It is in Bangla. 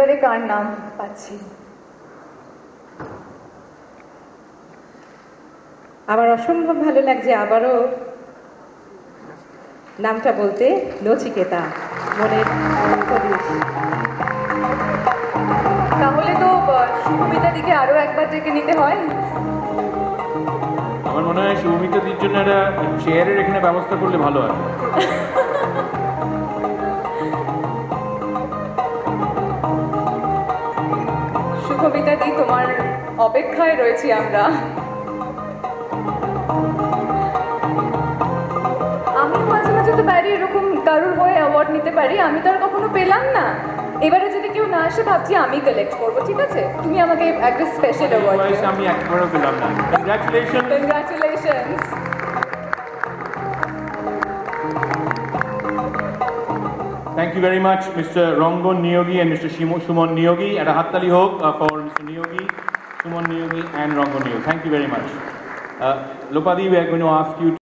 এবারে কার নাম পাচ্ছি? আমার অসম্ভব ভালো লাগছে আবারও নামটা বলতে, নচিকেতা, মনের প্রদেশ। তাহলে তো শুভমিতা দিকে আরো একবার ডেকে নিতে হয়। আমার মনে হয় শুভমিতা দির জন্য একটা চেয়ারের এখানে ব্যবস্থা করলে ভালো হয়। শুভমিতা দি, তোমার অপেক্ষায় রয়েছি আমরা। আমি মাঝে মাঝে তো পারি এরকম কারোর হয়ে অ্যাওয়ার্ড নিতে পারি, আমি তো আর কখনো পেলাম না। এবারে যদি কেউ না আসে ভাবছি আমি কালেক্ট করবো, ঠিক আছে? তুমি আমাকে একটা স্পেশাল অ্যাওয়ার্ড দিও। আমি একবারও পেলাম না। Congratulation. Congratulations. Thank you very much, Mr. Rangon Niyogi and Mr. Sumon Niyogi. At a hattali hok for Mr. Niyogi, Sumon Niyogi and Rangon Niyogi. Thank you very much. Lopadi, we are going to ask you to